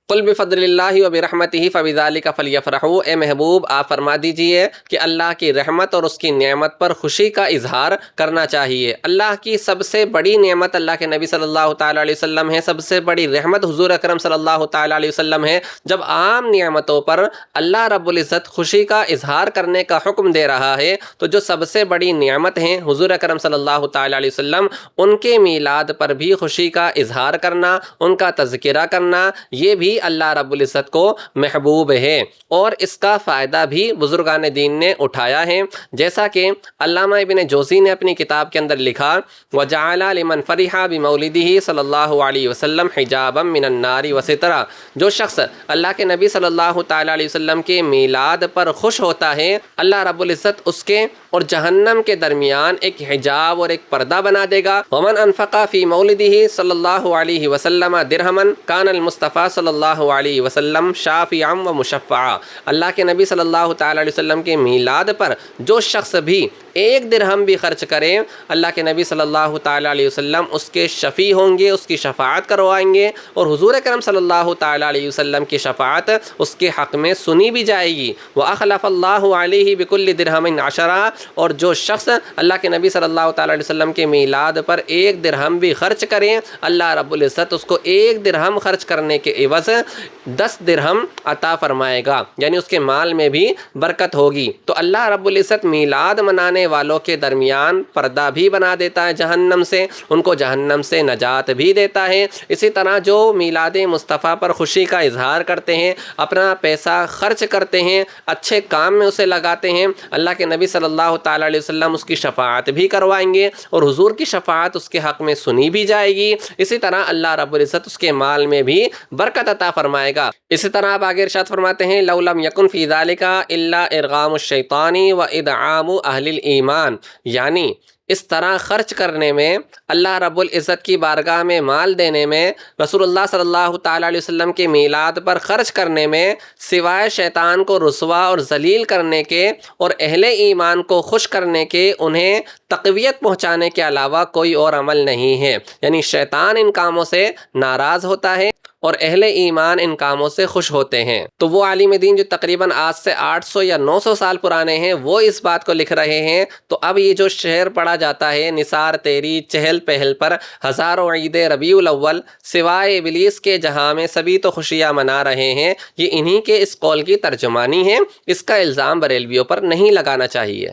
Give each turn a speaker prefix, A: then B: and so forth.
A: قل بفضل اللہ و برحمتہ فبذالک فلیفرحوا، اے محبوب آپ فرما دیجئے کہ اللہ کی رحمت اور اس کی نعمت پر خوشی کا اظہار کرنا چاہیے۔ اللہ کی سب سے بڑی نعمت اللہ کے نبی صلی اللہ تعالیٰ علیہ وسلم ہے، سب سے بڑی رحمت حضور اکرم صلی اللہ تعالیٰ علیہ وسلم ہے۔ جب عام نعمتوں پر اللہ رب العزت خوشی کا اظہار کرنے کا حکم دے رہا ہے تو جو سب سے بڑی نعمت ہیں حضور اکرم صلی اللہ تعالیٰ علیہ وسلم، ان کے میلاد پر بھی خوشی کا اظہار کرنا، ان کا تذکرہ کرنا، یہ بھی اللہ رب العزت کو محبوب ہے، اور اس کا فائدہ بھی بزرگان دین نے اٹھایا ہے۔ جیسا کہ علامہ ابن جوزی نے اپنی کتاب کے اندر لکھا، وَجَعَلَ لِمَنْ فَرِحَ بِمَوْلِدِهِ صلی اللہ علیہ وسلم حجابا من النار وسترا، جو شخص اللہ کے نبی صلی اللہ تعالیٰ علیہ وسلم کے میلاد پر خوش ہوتا ہے، اللہ رب العزت اس کے اور جہنم کے درمیان ایک حجاب اور ایک پردہ بنا دے گا۔ وَمَنْ أَنْفَقَ فِي مَوْلِدِهِ صلی اللہ علیہ وسلم درہما کان المصطفیٰ صلی اللہ علیہ وسلم شافعا و مشفعا، اللہ کے نبی صلی اللہ تعالیٰ علیہ وسلم کے میلاد پر جو شخص بھی ایک درہم بھی خرچ کرے، اللہ کے نبی صلی اللہ تعالیٰ علیہ وسلم اس کے شفیع ہوں گے، اس کی شفاعت کروائیں گے، اور حضور اکرم صلی اللہ تعالیٰ علیہ وسلم کی شفاعت اس کے حق میں سنی بھی جائے گی۔ وَأَخْلَفَ اللَّهُ عَلَيْهِ بِكُلِّ دِرْهَمٍ عَشَرًا، اور جو شخص اللہ کے نبی صلی اللہ تعالیٰ علیہ وسلم کے میلاد پر ایک درہم بھی خرچ کرے، اللہ رب العزت اس کو ایک درہم خرچ کرنے کے عوض 10 درہم عطا فرمائے گا، یعنی اس کے مال میں بھی برکت ہوگی۔ تو اللہ رب العزت میلاد منانے والوں کے درمیان پردہ بھی بنا دیتا ہے جہنم سے، ان کو جہنم سے نجات بھی دیتا ہے۔ اسی طرح جو میلاد مصطفیٰ پر خوشی کا اظہار کرتے ہیں، اپنا پیسہ خرچ کرتے ہیں، اچھے کام میں اسے لگاتے ہیں، اللہ کے نبی صلی اللہ تعالیٰ علیہ وسلم اس کی شفاعت بھی کروائیں گے، اور حضور کی شفاعت اس کے حق میں سنی بھی جائے گی۔ اسی طرح اللہ رب العزت اس کے مال میں بھی برکت عطا فرمائے گا۔ اسی طرح آپ آگے ارشاد فرماتے ہیں، لَوْ لَمْ يَكُنْ فِي ذَلِكَ إِلَّا إِرْغَامُ الشَّيْطَانِ وَإِدْعَامُ أَهْلِ الْإِيمَانِ، یعنی اس طرح خرچ کرنے میں، اللہ رب العزت کی بارگاہ میں مال دینے میں، رسول اللہ صلی اللہ تعالیٰ علیہ وسلم کے میلاد پر خرچ کرنے میں، سوائے شیطان کو رسوا اور ذلیل کرنے کے اور اہل ایمان کو خوش کرنے کے، انہیں تقویت پہنچانے کے علاوہ کوئی اور عمل نہیں ہے۔ یعنی شیطان ان کاموں سے ناراض ہوتا ہے اور اہل ایمان ان کاموں سے خوش ہوتے ہیں۔ تو وہ عالم دین جو تقریباً آج سے 800 یا 900 سال پرانے ہیں، وہ اس بات کو لکھ رہے ہیں۔ تو اب یہ جو شعر پڑھا جاتا ہے، نثار تیری چہل پہل پر ہزاروں عید ربیع الاول، سوائے ابلیس کے جہاں میں سبھی تو خوشیاں منا رہے ہیں، یہ انہی کے اس قول کی ترجمانی ہے، اس کا الزام بریلویوں پر نہیں لگانا چاہیے۔